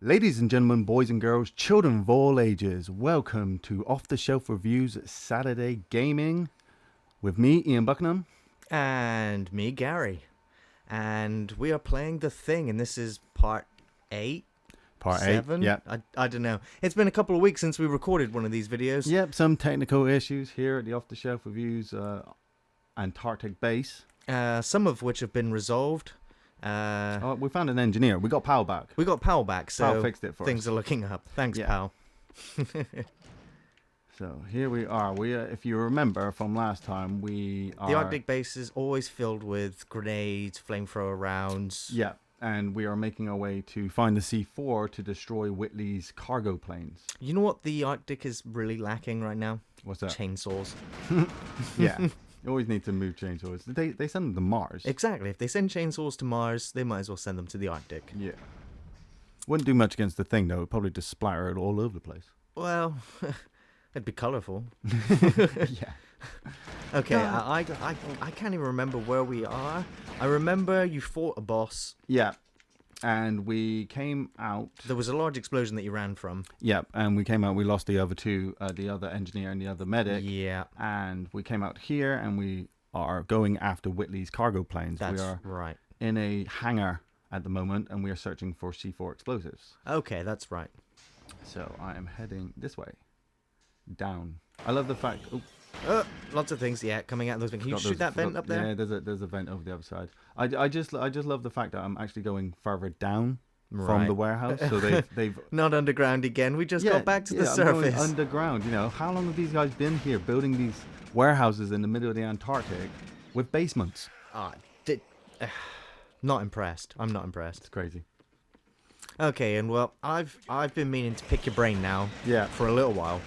Ladies and gentlemen, boys and girls, children of all ages, welcome to Off the Shelf Reviews Saturday Gaming with me, Ian Buckingham. And me, Gary. And we are playing The Thing, and this is part 8? Part 7? 8, yep. I don't know. It's been a couple of weeks since we recorded one of these videos. Yep, some technical issues here at the Off the Shelf Reviews Antarctic base. Some of which have been resolved. We found an engineer. We got Pal back. We got Pal back, so Pal fixed it for things us. are looking up. Thanks, Yeah. Pal. So here we are. If you remember from last time, we are... The Arctic base is always filled with grenades, flamethrower rounds. Yeah, and we are making our way to find the C4 to destroy Whitley's cargo planes. You know what the Arctic is really lacking right now? What's that? Chainsaws. Yeah, you always need to move chainsaws. They send them to Mars. Exactly. If they send chainsaws to Mars, they might as well send them to the Arctic. Yeah. Wouldn't do much against the Thing, though. It'd probably just splatter it all over the place. Well... It'd be colourful. Yeah. Okay, I can't even remember where we are. I remember you fought a boss. Yeah. And we came out... There was a large explosion that you ran from. Yeah, and we came out, we lost the other two, the other engineer and the other medic. Yeah. And we came out here, and we are going after Whitley's cargo planes. That's we are right. in a hangar at the moment, and we are searching for C4 explosives. Okay, that's right. So I am heading this way. Down. I love the fact... Oh, lots of things, yeah, coming out of those things. Can you shoot that vent up there? Yeah, there's a vent over the other side. I just love the fact that I'm actually going further down from the warehouse. So they've not underground again. We just got back to the surface. I'm going underground. You know, how long have these guys been here building these warehouses in the middle of the Antarctic with basements? Not impressed. I'm not impressed. It's crazy. Okay, and well, I've been meaning to pick your brain now. Yeah. For a little while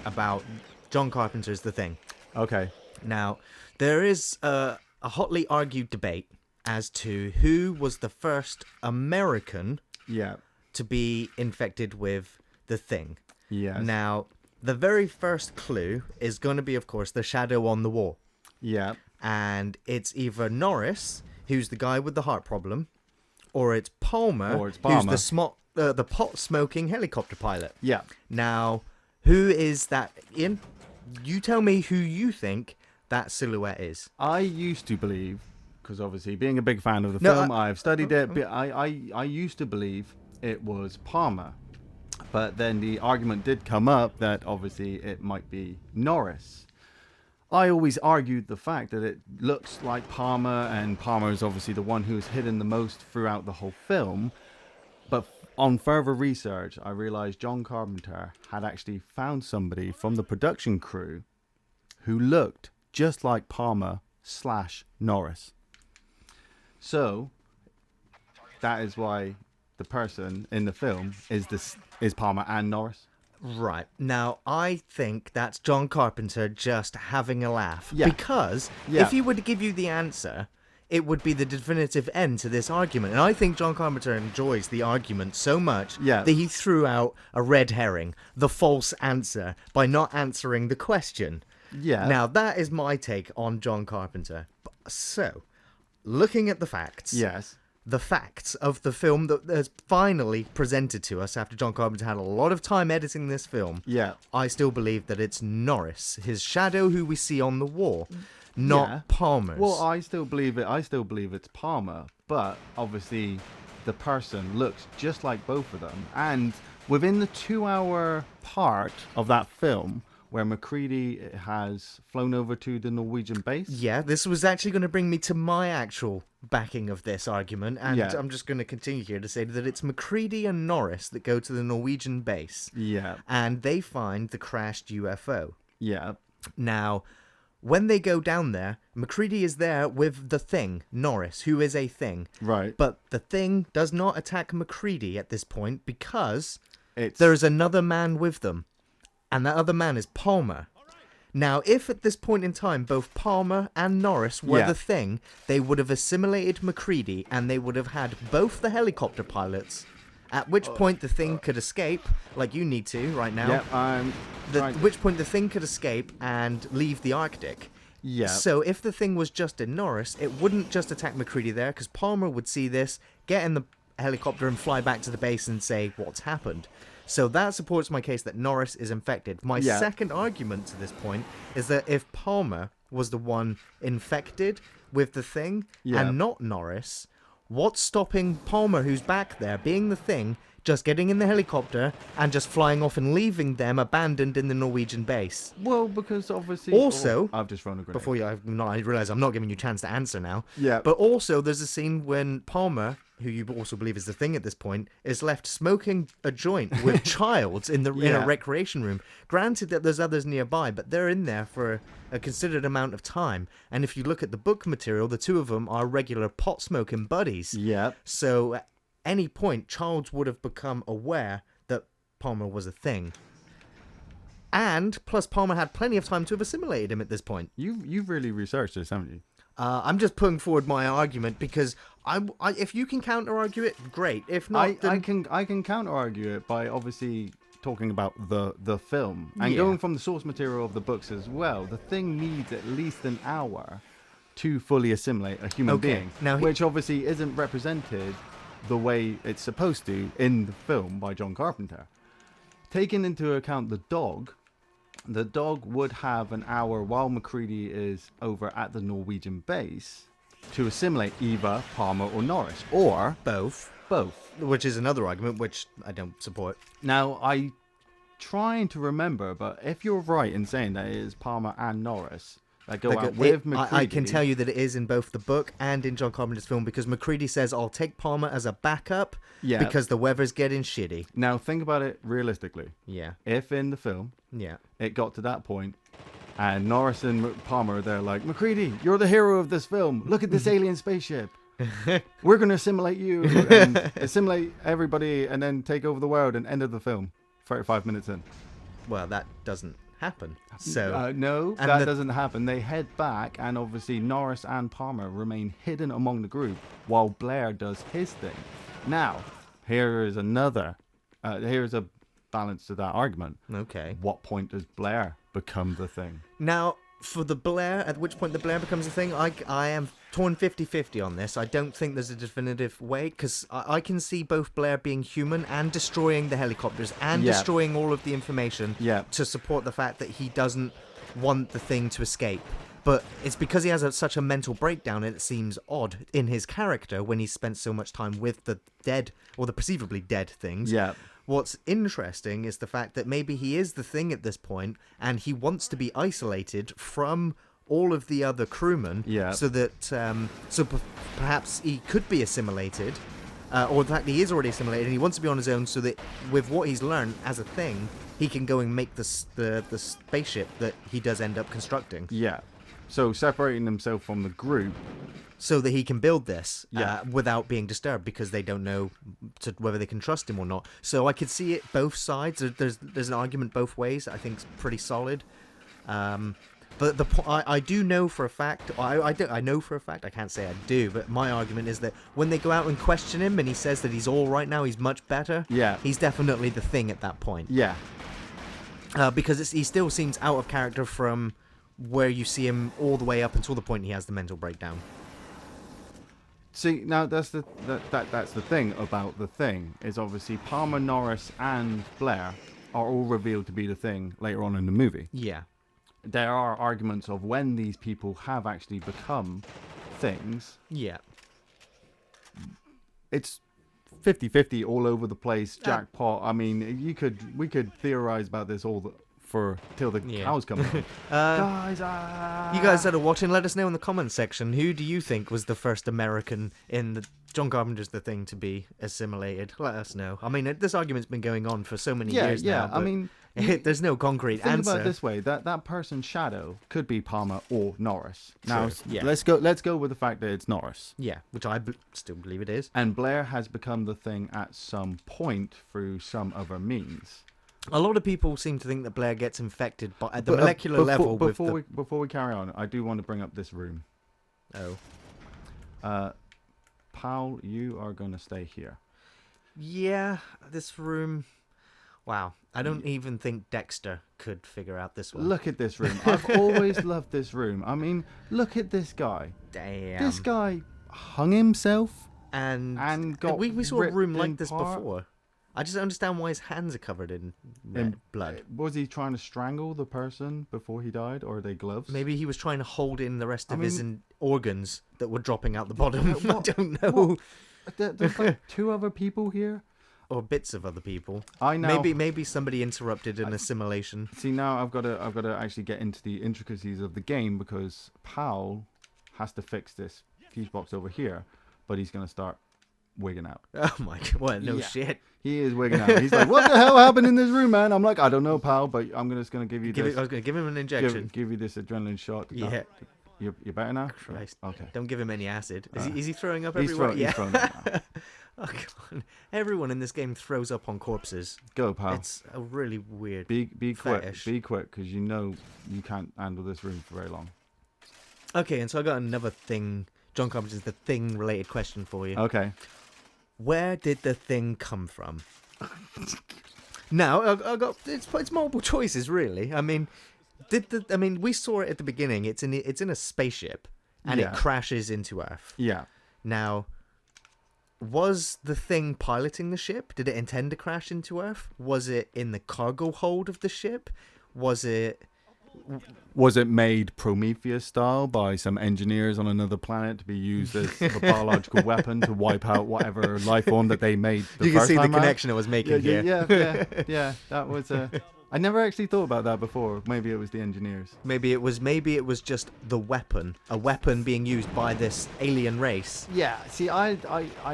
about John Carpenter's The Thing. Okay. Now, there is a hotly argued debate as to who was the first American to be infected with the Thing. Yes. Now, the very first clue is going to be, of course, the shadow on the wall. Yeah. And it's either Norris, who's the guy with the heart problem, or it's Palmer, who's the pot-smoking helicopter pilot. Yeah. Now, who is that? Ian, you tell me who you think that silhouette is. I used to believe, because obviously being a big fan of the film, I've studied it, but I used to believe it was Palmer. But then the argument did come up that obviously it might be Norris. I always argued the fact that it looks like Palmer, and Palmer is obviously the one who's hidden the most throughout the whole film. But on further research, I realized John Carpenter had actually found somebody from the production crew who looked just like Palmer/Norris. So that is why the person in the film is Palmer and Norris. Right. Now, I think that's John Carpenter just having a laugh. Yeah. Because if he were to give you the answer, it would be the definitive end to this argument. And I think John Carpenter enjoys the argument so much that he threw out a red herring, the false answer, by not answering the question. Yeah. Now, that is my take on John Carpenter. So, looking at the facts. Yes. The facts of the film that is finally presented to us after John Carpenter had a lot of time editing this film. Yeah. I still believe that it's Norris, his shadow who we see on the wall, not Palmer's. Well, I still believe it. I still believe it's Palmer, but obviously the person looks just like both of them. And within the 2-hour part of that film, where MacReady has flown over to the Norwegian base. Yeah, this was actually going to bring me to my actual backing of this argument, and I'm just going to continue here to say that it's MacReady and Norris that go to the Norwegian base. Yeah. And they find the crashed UFO. Yeah. Now, when they go down there, MacReady is there with the Thing, Norris, who is a Thing. Right. But the Thing does not attack MacReady at this point because It's... there is another man with them. And that other man is Palmer. Now, if at this point in time both Palmer and Norris were the Thing, they would have assimilated MacReady and they would have had both the helicopter pilots. At which point the Thing could escape, like you need to right now. Yeah, At which point the Thing could escape and leave the Arctic. Yeah. So if the Thing was just in Norris, it wouldn't just attack MacReady there, because Palmer would see this, get in the a helicopter and fly back to the base and say what's happened. So that supports my case that Norris is infected. My second argument to this point is that if Palmer was the one infected with the thing and not Norris, what's stopping Palmer, who's back there, being the thing, just getting in the helicopter and just flying off and leaving them abandoned in the Norwegian base? Well, because obviously... Also... I've just thrown a grenade. Before I realise I'm not giving you a chance to answer now. Yeah. But also, there's a scene when Palmer, who you also believe is the thing at this point, is left smoking a joint with Childs in a recreation room. Granted that there's others nearby, but they're in there for a considered amount of time. And if you look at the book material, the two of them are regular pot-smoking buddies. Yeah. So at any point, Childs would have become aware that Palmer was a thing. And, plus Palmer had plenty of time to have assimilated him at this point. You've really researched this, haven't you? I'm just putting forward my argument because if you can counter-argue it, great. If not, I can counter-argue it by obviously talking about the film and going from the source material of the books as well. The thing needs at least an hour to fully assimilate a human being, which obviously isn't represented the way it's supposed to in the film by John Carpenter. Taking into account the dog would have an hour while MacReady is over at the Norwegian base to assimilate either Palmer or Norris, or both. Which is another argument, which I don't support. Now, I trying to remember, but if you're right in saying that it is Palmer and Norris that go out with MacReady... I can tell you that it is in both the book and in John Carpenter's film, because MacReady says, I'll take Palmer as a backup because the weather's getting shitty. Now, think about it realistically. Yeah. If in the film it got to that point and Norris and Palmer, they're like, MacReady, you're the hero of this film. Look at this alien spaceship. We're going to assimilate you and assimilate everybody and then take over the world, and end of the film 35 minutes in. Well, that doesn't happen. So no, that doesn't happen. They head back, and obviously Norris and Palmer remain hidden among the group while Blair does his thing. Now, here's a balance to that argument. Okay. What point does Blair become the thing? Now, for the Blair, at which point the Blair becomes a thing, I am torn 50-50 on this. I don't think there's a definitive way, because I can see both Blair being human and destroying the helicopters and destroying all of the information to support the fact that he doesn't want the thing to escape. But it's because he has such a mental breakdown, and it seems odd in his character when he's spent so much time with the dead, or the perceivably dead things. Yeah. What's interesting is the fact that maybe he is the thing at this point, and he wants to be isolated from all of the other crewmen, so that perhaps he could be assimilated, or in fact he is already assimilated, and he wants to be on his own, so that with what he's learned as a thing, he can go and make the spaceship that he does end up constructing. Yeah. So separating himself from the group, so that he can build this without being disturbed, because they don't know whether they can trust him or not. So I could see it both sides. There's an argument both ways. I think it's pretty solid. But I do know for a fact. I know for a fact. I can't say I do, but my argument is that when they go out and question him, and he says that he's all right now, he's much better. Yeah. He's definitely the thing at that point. Yeah. Because he still seems out of character from where you see him all the way up until the point he has the mental breakdown. See, now that's the thing about the thing, is obviously Palmer, Norris, and Blair are all revealed to be the thing later on in the movie. Yeah. There are arguments of when these people have actually become things. Yeah. It's 50-50 all over the place, jackpot. I mean, we could theorize about this till the cows come home. Guys, you guys that are watching, let us know in the comments section, who do you think was the first American in the John Carpenter's The Thing to be assimilated? Let us know. I mean, this argument's been going on for so many years now. I mean, there's no concrete answer. Think about it this way: that person's shadow could be Palmer or Norris. True. Now, let's go with the fact that it's Norris. Yeah, which I still believe it is. And Blair has become the thing at some point through some other means. A lot of people seem to think that Blair gets infected, but at the molecular level. Before we carry on, I do want to bring up this room. Oh. Paul, you are going to stay here. Yeah, this room. Wow. I don't even think Dexter could figure out this one. Look at this room. I've always loved this room. I mean, look at this guy. Damn. This guy hung himself And got we saw a ripped room in like this part. before. I just don't understand why his hands are covered in blood. Was he trying to strangle the person before he died, or are they gloves? Maybe he was trying to hold in the rest of his mean- organs that were dropping out the bottom. I What- don't know. There's like 2 other people here. Or bits of other people. I know. Maybe somebody interrupted an assimilation. See, now I've got to actually get into the intricacies of the game, because Powell has to fix this fuse box over here, but he's going to start wigging out. Oh my god! What? No Yeah. shit. He is wigging out. He's like, "What the hell happened in this room, man?" I'm like, "I don't know, pal, but I'm just going to give you this. I was going to give him an injection. Give you this adrenaline shot." Yeah. You're better now? Christ. Okay. Don't give him any acid. Is he throwing up He's everywhere? he's throwing up now. Oh god! Everyone in this game throws up on corpses. Go, pal. It's a really weird. Be quick. fetish. Be quick, because you know you can't handle this room for very long. Okay, and so I got another thing. John Carpenter's The Thing related question for you. Okay. Where did the thing come from? Now I got it's multiple choices really. I mean, we saw it at the beginning. It's in a spaceship, and Yeah. it crashes into Earth. Yeah. Now, was the thing piloting the ship? Did it intend to crash into Earth? Was it in the cargo hold of the ship? Was it made Prometheus style by some engineers on another planet to be used as a biological weapon to wipe out whatever life form that they made the You can first see the time out? connection I was making here. Yeah. That was I never actually thought about that before. Maybe it was the engineers. Maybe it was just the weapon, a weapon being used by this alien race. Yeah. See, I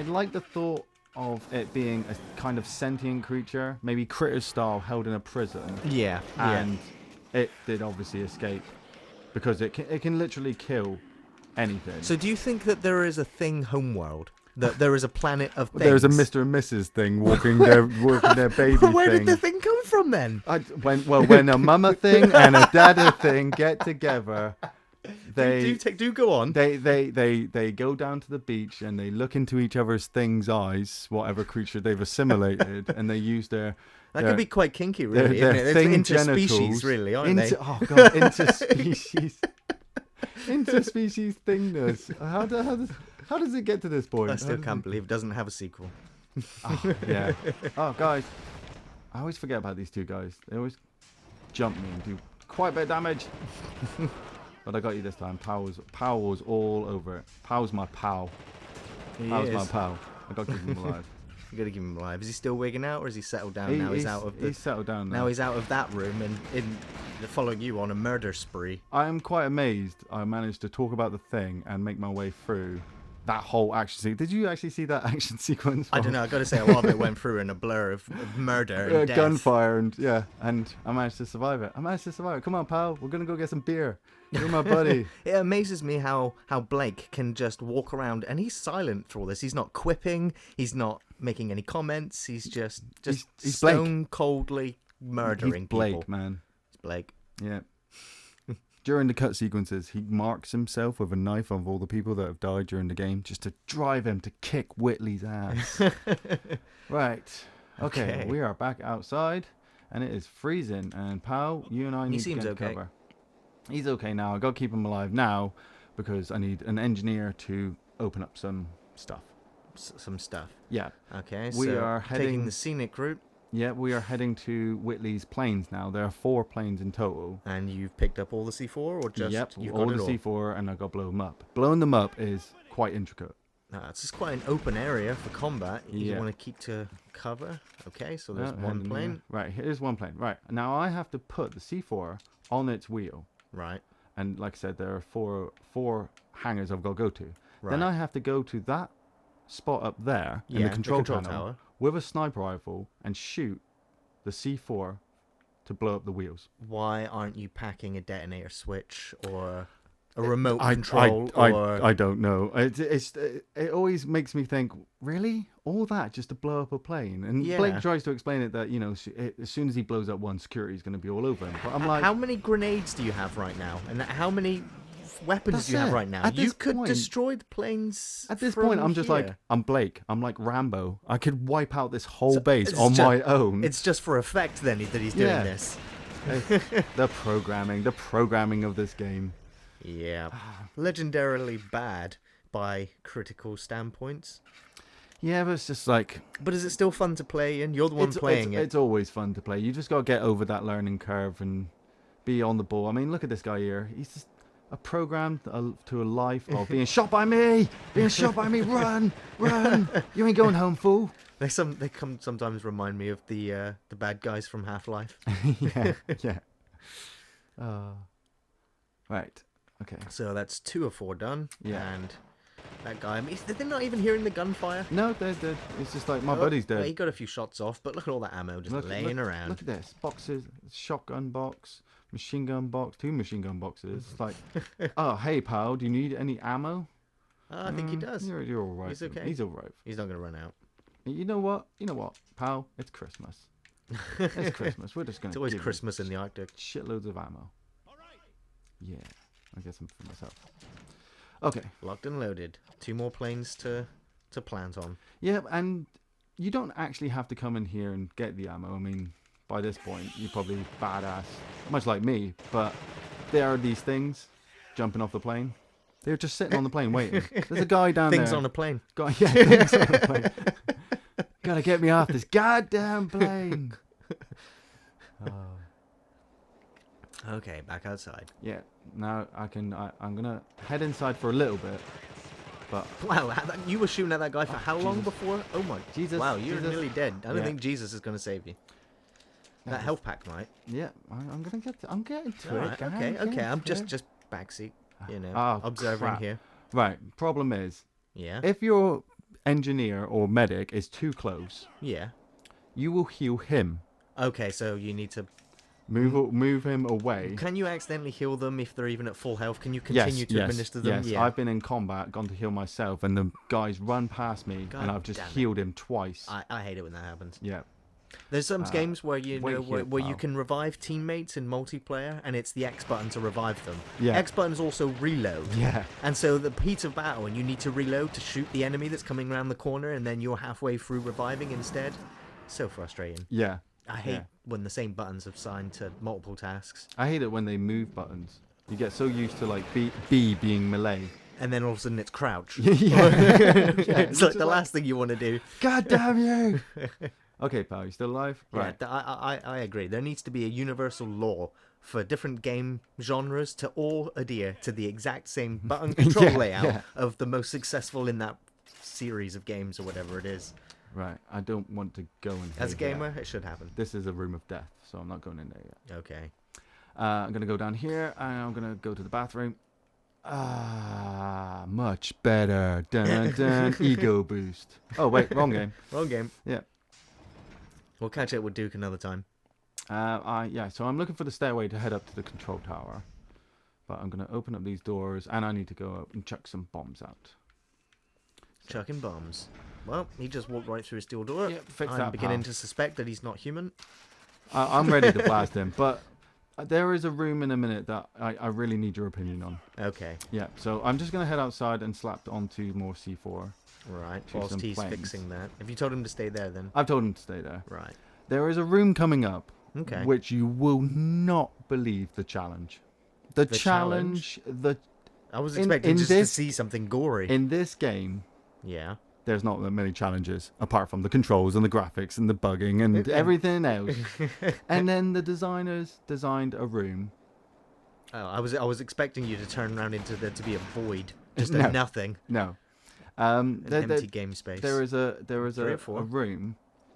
like the thought of it being a kind of sentient creature, maybe critter style, held in a prison. Yeah. And it did obviously escape, because it can literally kill anything. So do you think that there is a thing homeworld? That there is a planet of things? There's a Mr. and Mrs. thing walking their baby But where thing. did the thing come from then? When a mama thing and a dada thing get together, they do go on. they go down to the beach and they look into each other's things' eyes, whatever creature they've assimilated, and they use their That could be quite kinky, really. their Isn't it? thing It's interspecies, genitals really, aren't they? Oh god, interspecies, interspecies thingness. How does it get to this point? I still can't believe it doesn't have a sequel. Oh, yeah. Oh, guys, I always forget about these 2 guys. They always jump me and do quite a bit of damage. But I got you this time. Pow was all over it. Pow's my pal. Pow's my pal. I got to keep him alive. You gotta keep him alive. Is he still wigging out, or is he settled down now? He's settled down now he's out of that room and following you on a murder spree. I am quite amazed I managed to talk about the thing and make my way through that whole action sequence. Did you actually see that action sequence? I don't know. I gotta say, a lot of it went through in a blur of murder and death. Gunfire and I managed to survive it. Come on, pal. We're gonna go get some beer. You're my buddy. It amazes me how Blake can just walk around and he's silent for all this. He's not quipping. He's not making any comments. He's just he's stone coldly murdering He's Blake, people. man. It's Blake. Yeah. During the cut sequences, he marks himself with a knife of all the people that have died during the game, just to drive him to kick Whitley's ass. Right. Okay. We are back outside, and it is freezing. And pal, you and I need to get okay. cover. He's okay now. I got to keep him alive now, because I need an engineer to open up some stuff. Some stuff. Yeah. Okay. We so are heading taking the scenic route. Yeah, we are heading to Whitley's planes now. There are 4 planes in total. And you've picked up all the C4, or just you've all got the it C4, and I got to blow them up. Blowing them up is quite intricate. It's just quite an open area for combat. You Yeah. want to keep to cover. Okay, so there's Yeah, one and, plane. Right, here's one plane. Right, now I have to put the C4 on its wheel. Right. And like I said, there are four hangars I've got to go to. Right. Then I have to go to that spot up there in the control panel tower with a sniper rifle and shoot the C4 to blow up the wheels. Why aren't you packing a detonator switch or a remote I don't know. It always makes me think, really? All that just to blow up a plane? And Yeah. Blake tries to explain it that, as soon as he blows up one, security is going to be all over him. But I'm like, how many grenades do you have right now? And how many weapons That's do you have it. right now? At You this could point- destroy the planes. at this from point, I'm just like, here. I'm Blake. I'm like Rambo. I could wipe out this whole So base it's on ju- my own. It's just for effect then that he's doing Yeah. this. the programming of this game. Yeah. Legendarily bad. by critical standpoints. Yeah, but it's just like... But is it still fun to play, and you're the one playing it? It's always fun to play. You just got to get over that learning curve and be on the ball. I mean, look at this guy here. He's just programmed to a life of being shot by me! Being shot by me! Run! Run! You ain't going home, fool! They sometimes remind me of the bad guys from Half-Life. Yeah. Right. Okay. So that's 2 of 4 done. Yeah. And that guy, I mean, they're not even hearing the gunfire. No, they're dead. It's just like, my buddy's dead. Well, he got a few shots off, but look at all that ammo just laying around. Look at this. Boxes, shotgun box, machine gun box, 2 machine gun boxes. It's like, oh, hey, pal, do you need any ammo? I think he does. You're all right. He's okay. He's all right. He's not going to run out. You know what, pal? It's Christmas. It's Christmas. We're just going to It's always Christmas in the Arctic. Shitloads of ammo. Yeah. I guess I'm for myself. Okay. Locked and loaded. 2 more planes to plant on. Yeah, and you don't actually have to come in here and get the ammo. I mean, by this point, you're probably badass, much like me. But there are these things jumping off the plane. They're just sitting on the plane waiting. There's a guy down there. Things on a plane. Things on a plane. Gotta get me off this goddamn plane. Okay, back outside. Yeah. Now I'm gonna head inside for a little bit. But wow, you were shooting at that guy for how long before? Oh my Jesus! Wow, you're nearly dead. I don't Yeah. think Jesus is gonna save you. That health pack might. Yeah, I'm getting to it. Right, okay. I'm just backseat, observing crap. here. Right. Problem is, Yeah. if your engineer or medic is too close, Yeah. you will heal him. Okay, so you need to. Move him away. Can you accidentally heal them if they're even at full health? Can you continue to administer them? Yes, I've been in combat, gone to heal myself, and the guys run past me, and I've just healed him twice. I hate it when that happens. Yeah. There's some games where where you pal. can revive teammates in multiplayer, and it's the X button to revive them. Yeah. X button's also reload. Yeah. And so the heat of battle, and you need to reload to shoot the enemy that's coming around the corner, and then you're halfway through reviving instead. So frustrating. Yeah. I hate when the same buttons are assigned to multiple tasks. I hate it when they move buttons. You get so used to like B being melee. And then all of a sudden it's crouch. It's like the last thing you want to do. God damn you! Okay, pal, you still alive? Right. Yeah, I agree. There needs to be a universal law for different game genres to all adhere to the exact same button control layout of the most successful in that series of games or whatever it is. Right. I don't want to go in. As a gamer, it should happen. This is a room of death, so I'm not going in there yet. Okay. I'm going to go down here, and I'm going to go to the bathroom. Much better. Dun, dun, ego boost. Oh, wait, wrong game. Wrong game. Yeah. We'll catch up with Duke another time. So I'm looking for the stairway to head up to the control tower. But I'm going to open up these doors, and I need to go up and chuck some bombs out. Chucking bombs. Well, he just walked right through a steel door. Yep, fix I'm that, beginning pal. to suspect that he's not human. I'm ready to blast him, but there is a room in a minute that I really need your opinion on. Okay. Yeah, so I'm just going to head outside and slap onto more C4. Right, to whilst some he's planes. fixing that. Have you told him to stay there then? I've told him to stay there. Right. There is a room coming up, Okay. which you will not believe the challenge. The challenge. I was expecting to see something gory. In this game, yeah. there's not that many challenges, apart from the controls and the graphics and the bugging and everything else. And then the designers designed a room. Oh, I was expecting you to turn around into there to be a void, just No. a nothing, No. an empty game space. There is a 3 or 4? room.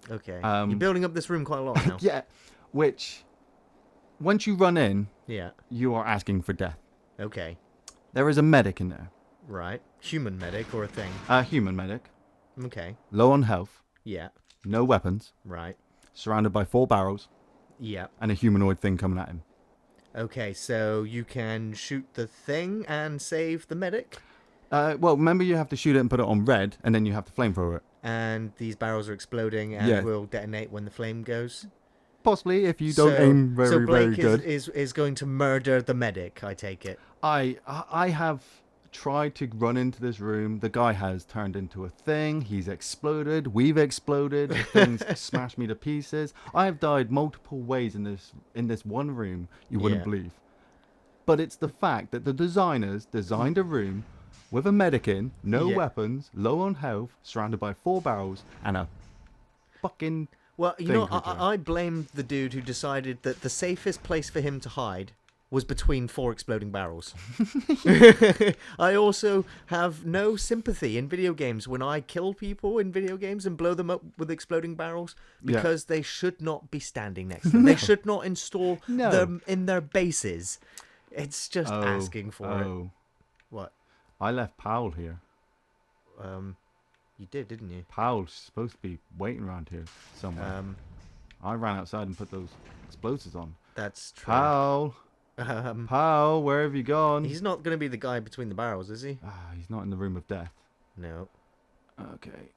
Okay. You're building up this room quite a lot now. Yeah, which once you run in, Yeah. you are asking for death. Okay. There is a medic in there. Right. Human medic or a thing. A human medic, Okay. low on health, Yeah. no weapons, Right. surrounded by 4 barrels, Yeah. and a humanoid thing coming at him. Okay, so you can shoot the thing and save the medic, Well, remember you have to shoot it and put it on red, and then you have to flamethrower it. and these barrels are exploding and will detonate when the flame goes. Possibly, if you don't aim so very, Blake very good. is going to murder the medic, I take it. I have tried to run into this room. The guy has turned into a thing. He's exploded. We've exploded. Things smashed me to pieces. I have died multiple ways in this one room. You wouldn't believe. But it's the fact that the designers designed a room with a medic in, no Yeah. weapons, low on health, surrounded by 4 barrels, and a fucking... Well, you thing know, creature. I blamed the dude who decided that the safest place for him to hide was between 4 exploding barrels. I also have no sympathy in video games when I kill people in video games and blow them up with exploding barrels, because they should not be standing next to them. They should not install them in their bases. It's just asking for it. What? I left Powell here. You did, didn't you? Powell's supposed to be waiting around here somewhere. I ran outside and put those explosives on. That's true. Powell! Powell, where have you gone? He's not going to be the guy between the barrels, is he? He's not in the room of death. No. Okay.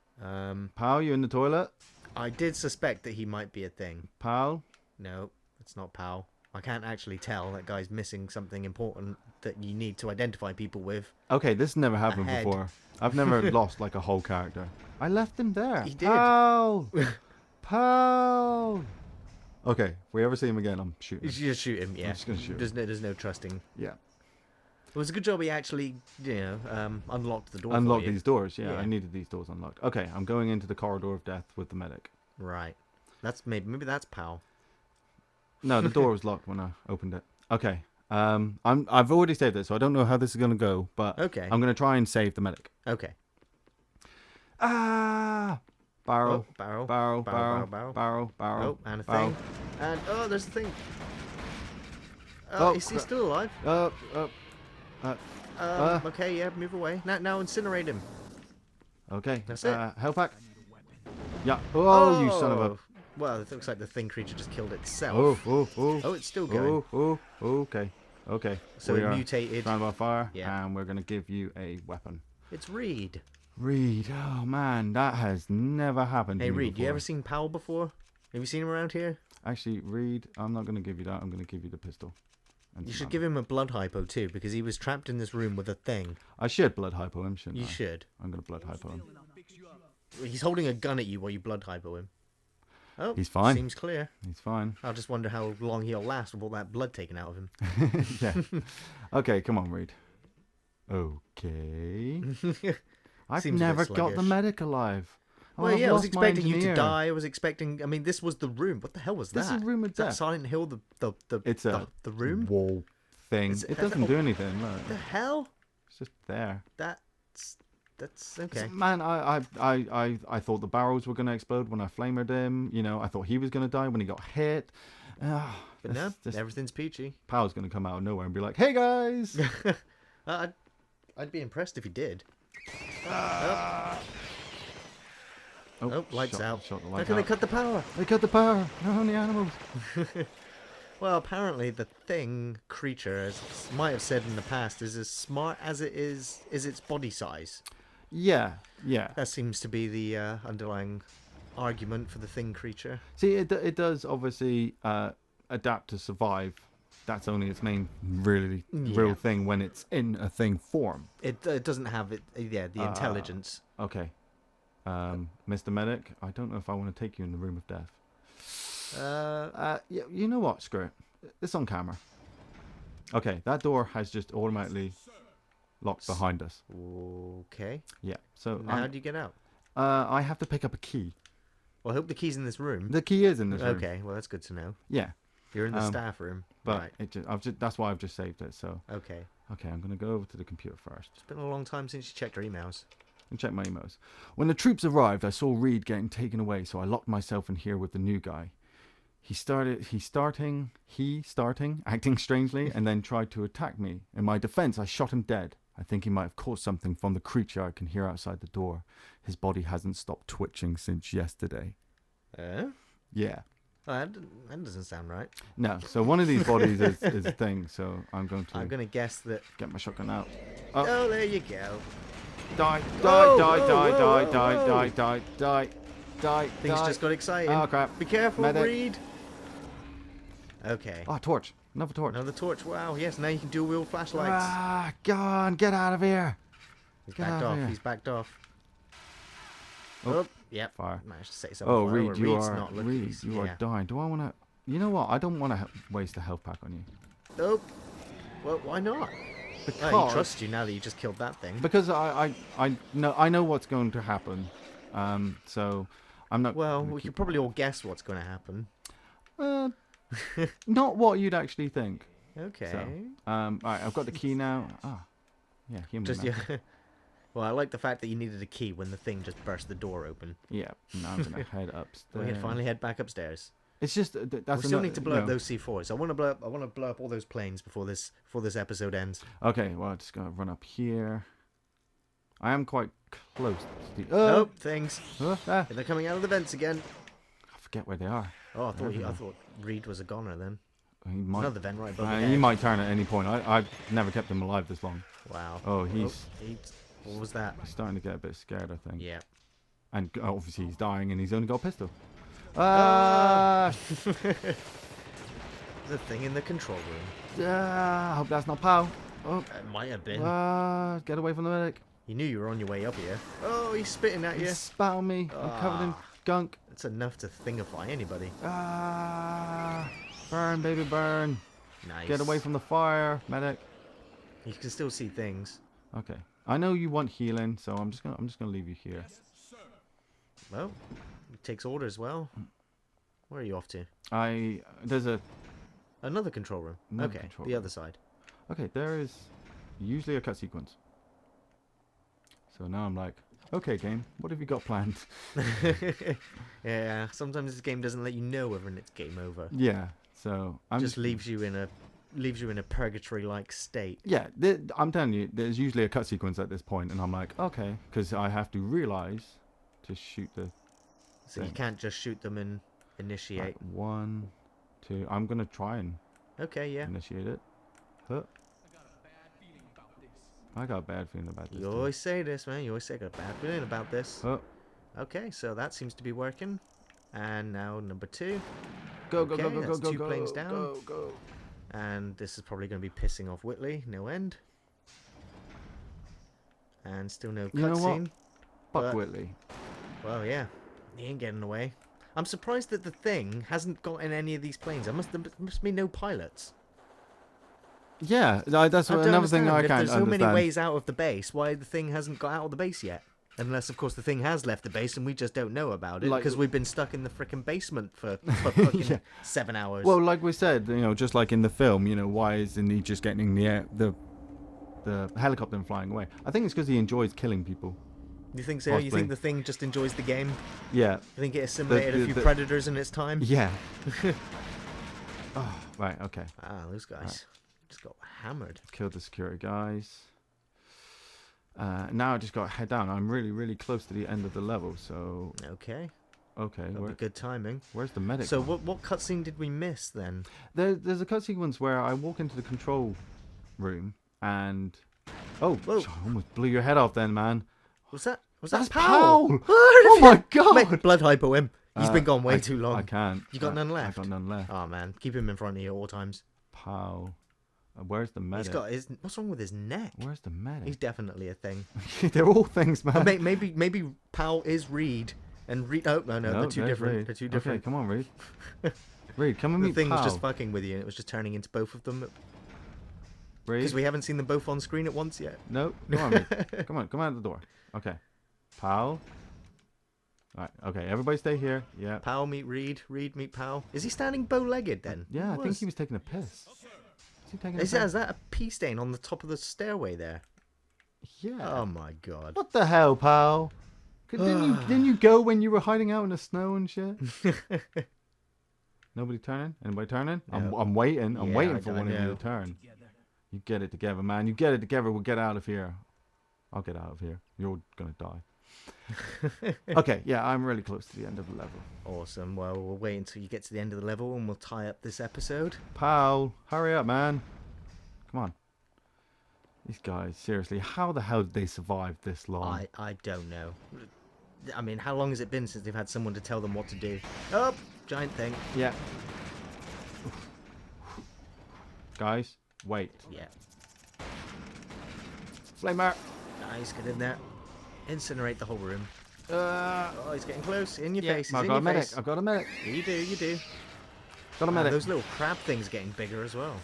Powell, you in the toilet? I did suspect that he might be a thing. Powell? No, it's not Powell. I can't actually tell. That guy's missing something important that you need to identify people with. Okay, this never happened Ahead. before. I've never lost like a whole character. I left him there. He did. Powell! Powell! Okay, if we ever see him again, I'm shooting. You should just shoot him, yeah. I'm just gonna shoot There's no trusting. Yeah. It was a good job he actually, unlocked the door. Unlock for you. these doors. Yeah, Yeah. I needed these doors unlocked. Okay, I'm going into the corridor of death with the medic. Right. That's maybe that's Powell. No, the door was locked when I opened it. Okay. I've already saved it, so I don't know how this is gonna go, but Okay. I'm gonna try and save the medic. Okay. Barrel. Oh, barrel. Barrel. Oh, and a barrel. thing. And there's a thing. Oh, Is he still alive? Okay, yeah, move away. Now incinerate him. Okay. That's it. Health pack. Yeah. Oh, you son of a. Well, it looks like the thing creature just killed itself. Oh, it's still going. Okay. So we it are mutated. surrounded by fire, Yeah. and we're gonna give you a weapon. It's Reed. Reed. Oh man, that has never happened. Hey to me Reed, before. you ever seen Powell before? Have you seen him around here? Actually, Reed, I'm not gonna give you that. I'm gonna give you the pistol. And You some should ammo. give him a blood hypo too, because he was trapped in this room with a thing. I should blood hypo him, shouldn't You I? should. I'm gonna blood hypo him. He's holding a gun at you while you blood hypo him. Oh, He's fine. Seems clear. He's fine. I'll just wonder how long he'll last with all that blood taken out of him. Yeah. Okay, come on, Reed. Okay. I've Seems a bit never got the sluggish. medic alive. Oh, Well, I've yeah, I was lost my expecting you to engineer. die. I was expecting. I mean, this was the room. What the hell was that? This is room of Is that death. Silent Hill? It's a the room. wall thing. Is it- It doesn't do anything. Look. The hell? It's just there. That's okay. Man, I thought the barrels were gonna explode when I flamered him. You know, I thought he was gonna die when he got hit. But no, everything's peachy. Powell's gonna come out of nowhere and be like, "Hey guys!" I'd be impressed if he did. Lights out. Shot the How light can they out. cut the power? They cut the power. No, on the animals. Well, apparently the thing creature, as might have said in the past, is as smart as it is its body size. Yeah. That seems to be the underlying argument for the thing creature. See, it does obviously adapt to survive. That's only its main real thing when it's in a thing form. It doesn't have the intelligence. Okay. Mr. Medic, I don't know if I want to take you in the room of death. Yeah, you know what? Screw it. It's on camera. Okay, that door has just automatically locked behind us. Okay. Yeah. So Now how do you get out? I have to pick up a key. Well, I hope the key's in this room. The key is in this room. Okay, well that's good to know. Yeah. You're in the staff room. But Right. that's why I've just saved it. So Okay. okay, I'm gonna go over to the computer first It's been a long time since you checked your emails. and check my emails. When the troops arrived, I saw Reed getting taken away, so I locked myself in here with the new guy. He starting acting strangely, and then tried to attack me. In my defense, I shot him dead. I think he might have caught something from the creature I can hear outside the door. His body hasn't stopped twitching since yesterday. Yeah. That doesn't sound right. No, so one of these bodies is a thing, so I'm going I'm to going to guess that... get my shotgun out. Oh, there you go. Die. Things just got exciting. Oh, crap. Be careful, Medic. Reed. Okay. Oh, torch. Another torch. Another torch. Wow, yes, now you can dual wield flashlights. Go on, get out of here. He's get backed out of off. here. He's backed off. Oh, Oh, yep. fire. Managed to set something Oh, fire. Reed, you Reed's are not looking. Reed, you are dying. Do I want to? You know what? I don't want to waste a health pack on you. Oh. Well, why not? Because Oh, he trusts you now that you just killed that thing. Because I know what's going to happen. So I'm not. Well, we could probably all guess what's going to happen. Not what you'd actually think. Okay. So, right, I've got the key now. Yeah, human. Just yeah. Well, I like the fact that you needed a key when the thing just burst the door open. Yeah. Now I'm gonna head upstairs. We're gonna finally head back upstairs. It's just that's. We still need to blow up those C4s. I want to blow up all those planes before this episode ends. Okay. Well, I'm just gonna run up here. I am quite close to the. Oh, things. Ah. They're coming out of the vents again. I forget where they are. Oh, I thought Reed was a goner then. He might. Another vent right above your He head. might turn at any point. I've never kept him alive this long. Wow. Oh, he's. What was that? He's starting to get a bit scared, I think. Yeah. And obviously he's dying, and he's only got a pistol. There's a thing in the control room. I hope that's not Pow. Oh. It might have been. Get away from the medic. You knew you were on your way up here. Oh, he's spitting at you. He spat on me. I'm covered in gunk. That's enough to thingify anybody. Burn, baby, burn. Nice. Get away from the fire, medic. You can still see things. Okay. I know you want healing, so I'm just gonna leave you here. Well, it takes orders well. Where are you off to? There's Another control room. Another Okay, control the room. other side. Okay, there is usually a cut sequence. So now I'm like, okay, game, what have you got planned? Yeah, sometimes this game doesn't let you know whether it's game over. Yeah, so I'm Just leaves you in a purgatory-like state. Yeah, I'm telling you, there's usually a cut sequence at this point, and I'm like, okay, because I have to realize to shoot the. So you can't just shoot them and initiate. Right, 1, 2. I'm gonna try and Okay, yeah. initiate it. Huh. I got a bad feeling about this. You always say this, man. You always say I got a bad feeling about this. Oh. Okay, so that seems to be working. And now number 2. Go, go, Okay, go, go, go, that's go, 2 go, planes down. go, go. And this is probably going to be pissing off Whitley. No end. And still no You know what? cutscene. Fuck But- Whitley. Well, yeah. He ain't getting away. I'm surprised that the thing hasn't got in any of these planes. There must be no pilots. Yeah, that's I don't another thing understand. I If can't there's so understand. many ways out of the base, why the thing hasn't got out of the base yet? Unless, of course, the thing has left the base and we just don't know about it Like- because we've been stuck in the frickin' basement for fucking Yeah. 7 hours. Well, like we said, just like in the film, why isn't he just getting in the air, the helicopter and flying away? I think it's because he enjoys killing people. you think so? You possibly. think the thing just enjoys the game? Yeah. You think it assimilated a few the- predators in its time? Yeah. Oh, right, okay. Ah, those guys just got hammered. Killed the security guys. Now I just got to head down. I'm really, really close to the end of the level, so... Okay, Okay, that'll be good timing. where's the medic? So gone? what cutscene did we miss then? There's a cut sequence where I walk into the control room and... Oh, Whoa. I almost blew your head off then, man. Was that That's Powell? Powell! Oh my god! Mate, blood hypo him. He's been gone way too long. I can't. You got none I left? got none left. Oh man, keep him in front of you at all times. Powell. Where's the medic? He's got his. What's wrong with his neck? Where's the He's medic? definitely a thing. They're all things, man. Maybe Powell is Reed, and Reed. Oh no, they're too there's different. Reed. They're too Okay, different. come on, Reed. Reed, come and The meet thing was Powell. just fucking with you, and it was just turning into both of them Reed? because we haven't seen them both on screen at once yet. No, come on, Reed. Come out the door. Okay. Powell. Alright, okay, everybody stay here. Yeah. Powell meet Reed. Reed meet Powell. Is he standing bow-legged then? Yeah, I think he was taking a piss. Is he taking a Is piss? that a pee stain on the top of the stairway there? Yeah. Oh my god. What the hell, pal? Didn't you go when you were hiding out in the snow and shit? Nobody turning? Anybody turning? No. I'm waiting. I'm Yeah, waiting I for one of you know. to turn. You get it together, man. You get it together. We'll get out of here. I'll get out of here. You're gonna die. Okay, yeah, I'm really close to the end of the level. Awesome. Well, we'll wait until you get to the end of the level and we'll tie up this episode. Pal, hurry up, man. Come on. These guys, seriously, how the hell did they survive this long? I don't know. I mean, how long has it been since they've had someone to tell them what to do? Oh, giant thing. Yeah. Guys, wait. Yeah. Flamer. Nice, get in there. Incinerate the whole room. Uh, Oh, he's getting close. In your yeah, face. He's I've in got your a medic. face. I've got a medic. You do, you do. Got a And medic. those little crab things getting bigger as well.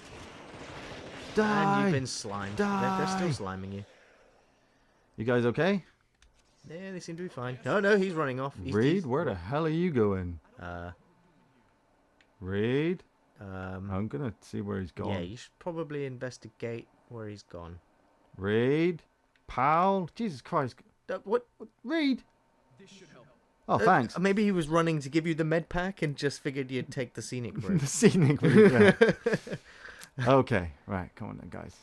Die. And you've been slimed. They're still sliming you. You guys okay? Yeah, they seem to be fine. No, he's running off. Reed, where the hell are you going? Reed? I'm gonna see where he's gone. Yeah, you should probably investigate where he's gone. Reed? Pal? Jesus Christ. What? Reed? This should help. Oh, thanks. Maybe he was running to give you the med pack and just figured you'd take the scenic route. The scenic route, yeah. Okay, right, come on then, guys.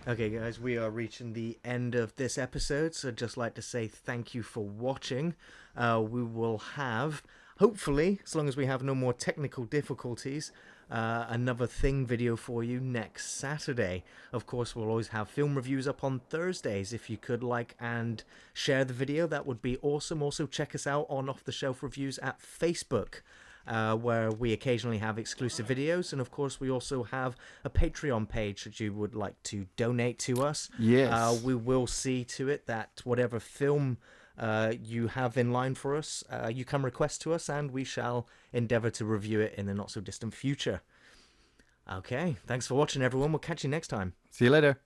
Okay, guys, we are reaching the end of this episode, so I'd just like to say thank you for watching. We will have, hopefully, as long as we have no more technical difficulties, another Thing video for you next Saturday. Of course, we'll always have film reviews up on Thursdays. If you could like and share the video, that would be awesome. Also, check us out on Off the Shelf Reviews at Facebook, where we occasionally have exclusive videos, and of course we also have a Patreon page that you would like to donate to us. Yes. We will see to it that whatever film you have in line for us, you can request to us, and we shall endeavor to review it in the not so distant future. Okay, thanks for watching, everyone. We'll catch you next time. See you later.